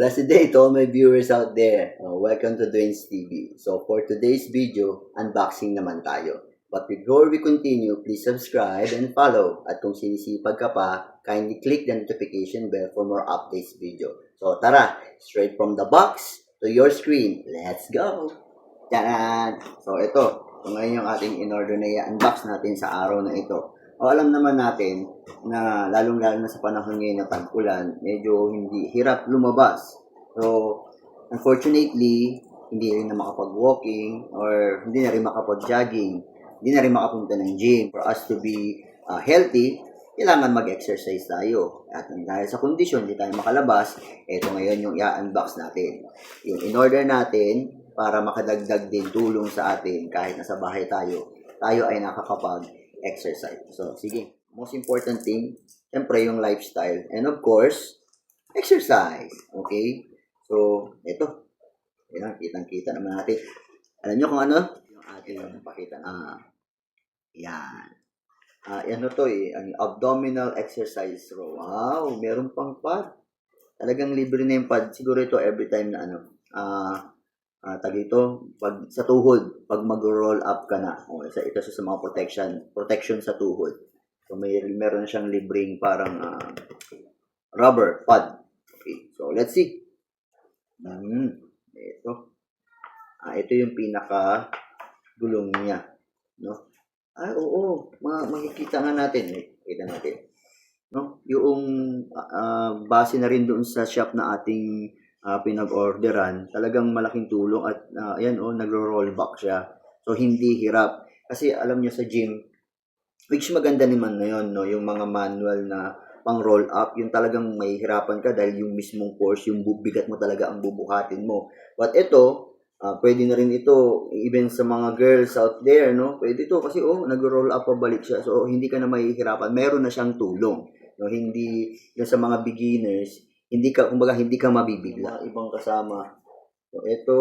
Blessed day to all my viewers out there. Welcome to Dwayne's TV. So for today's video, unboxing naman tayo. But before we continue, please subscribe and follow. At kung sinisipag ka pa, kindly click the notification bell for more updates video. So tara, straight from the box to your screen. Let's go! Taran! So ito ngayon yung ating in-order na i-unbox natin sa araw na ito. Alam naman natin na lalong-lalo na sa panahon ngayon na tag-ulan, medyo hirap lumabas. So, unfortunately, hindi rin na makapag-walking or hindi na rin makapag-jogging, hindi na rin makapunta ng gym. For us to be healthy, kailangan mag-exercise tayo. At dahil sa kondisyon, hindi tayo makalabas, ito ngayon yung i-unbox natin. Yung in-order natin para makadagdag din tulong sa atin kahit nasa bahay tayo ay nakakapag-exercise. So, sige. Most important thing, siyempre yung lifestyle. And of course, exercise. Okay? So, ito. Yan, kitang-kita naman natin. Alam nyo kung ano? Yung ating pakita. Yan. Ano to ang abdominal exercise row. Wow, meron pang pad. Talagang libre na yung pad. Siguro ito every time na pag sa tuhod, pag mag-roll up ka na. Ito sa mga protection sa tuhod. So meron siyang libreng parang rubber pad. Okay, so let's see. Ito. Ito yung pinaka gulong niya, no? Oo, makikita nga natin, kita natin. No? Yung base na rin doon sa shop na ating pinag-orderan, talagang malaking tulong at ayan nagro-roll back siya. So hindi hirap kasi alam niyo sa gym, which maganda naman na yun, no, yung mga manual na pang roll up, yung talagang mahihirapan ka dahil yung mismong force, yung bigat mo talaga ang bubuhatin mo. But ito, pwede na rin ito even sa mga girls out there, no? Pwede ito kasi nagro-roll up pabalik siya. So hindi ka na mahihirapan, meron na siyang tulong. No, hindi yung sa mga beginners, hindi ka mabibigla, ibang kasama. So ito,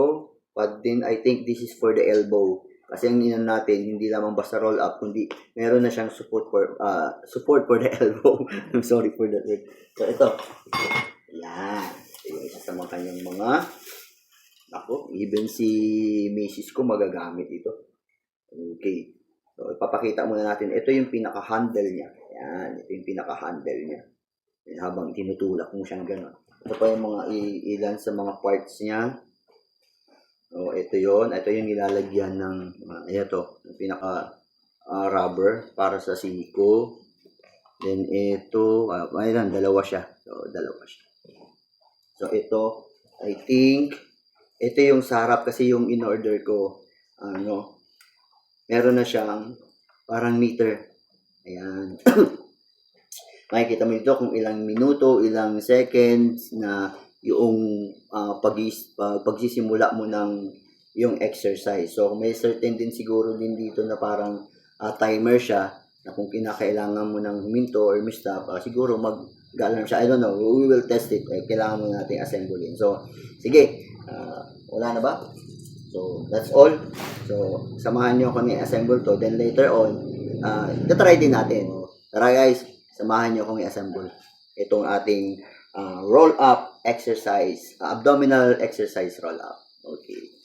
pad din, I think this is for the elbow. Kasi ang inan natin, hindi lamang basta roll up, kundi meron na siyang support for the elbow. I'm sorry for that word. So ito. Yan. Yung isa sa mga kanyang mga even si Mrs. ko magagamit ito. Okay. So ipapakita muna natin. Ito yung pinaka-handle niya. Yan. Ito yung pinaka-handle niya. Habang tinutulak mo siyang gano'n. Ito pa yung mga ilan sa mga parts niya. Ito yon. Ito yung nilalagyan ng ito, yung pinaka rubber para sa siko. Then ito, ayun, dalawa siya. So ito, I think ito yung sa harap kasi yung in-order ko, meron na siyang parang meter. Ayan. Makikita mo dito kung ilang minuto, ilang seconds na yung pagsisimula mo ng yung exercise. So, may certain din siguro din dito na parang timer siya na kung kinakailangan mo ng huminto or stop, siguro mag-alarm siya. I don't know. We will test it. Kailangan mo natin assemblein. So, sige. Wala na ba? So, that's all. So, samahan nyo ako ni assemble to. Then later on, try din natin. Tara guys, samahan nyo akong i-assemble itong ating roll-up exercise, abdominal exercise roll-up. Okay.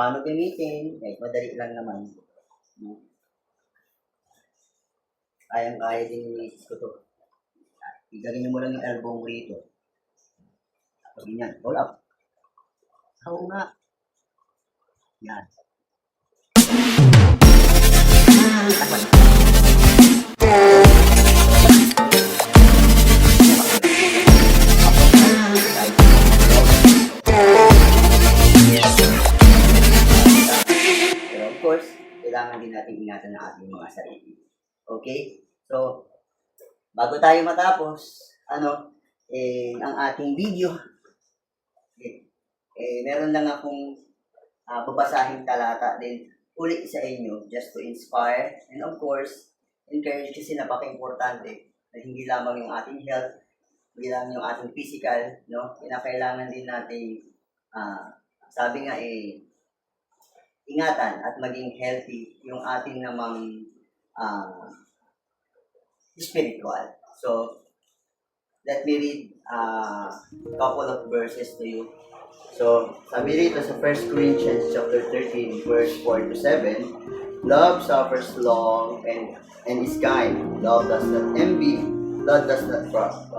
paano gamitin, kahit madali lang naman. No? Kayang-kaya din yung misis ko to. Igagin mo lang yung elbow mo rito. Tapos ganyan, roll up. Oo nga. Yan. Pero of course, kailangan din natin ingatan ang ating mga sarili. Okay? So, bago tayo matapos, ang ating video, meron lang akong babasahing talata din uli sa inyo just to inspire and of course, encourage kasi napaka-importante na hindi lamang yung ating health, hindi lang yung ating physical, no? Kinakailangan din natin, sabi nga ingatan at maging healthy yung ating namang spiritual. So, let me read a couple of verses to you. So, sabi rito sa 1 Corinthians chapter 13, verse 4 to 7, love suffers long and is kind. Love does not envy. Love does not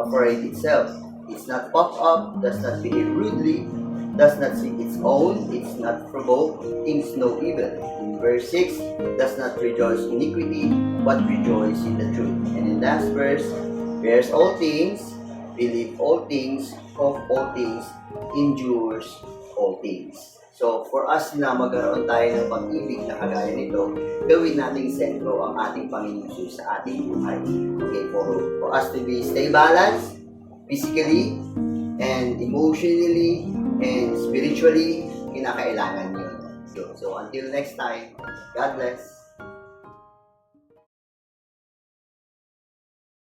parade itself. It's not puffed up, does not behave rudely, does not seek its own, it's not provoked, thinks no evil. In verse 6, does not rejoice in iniquity, but rejoice in the truth. And in last verse, bears all things, believe all things, hope all things, endures all things. So, for us na magkaroon tayo ng pag-ibig na kagaya nito, gawin nating sentro ang ating Panginoon Jesus sa ating buhay. Okay, for us to stay balanced, physically, and emotionally, and spiritually, kinakailangan yun. So, until next time, God bless.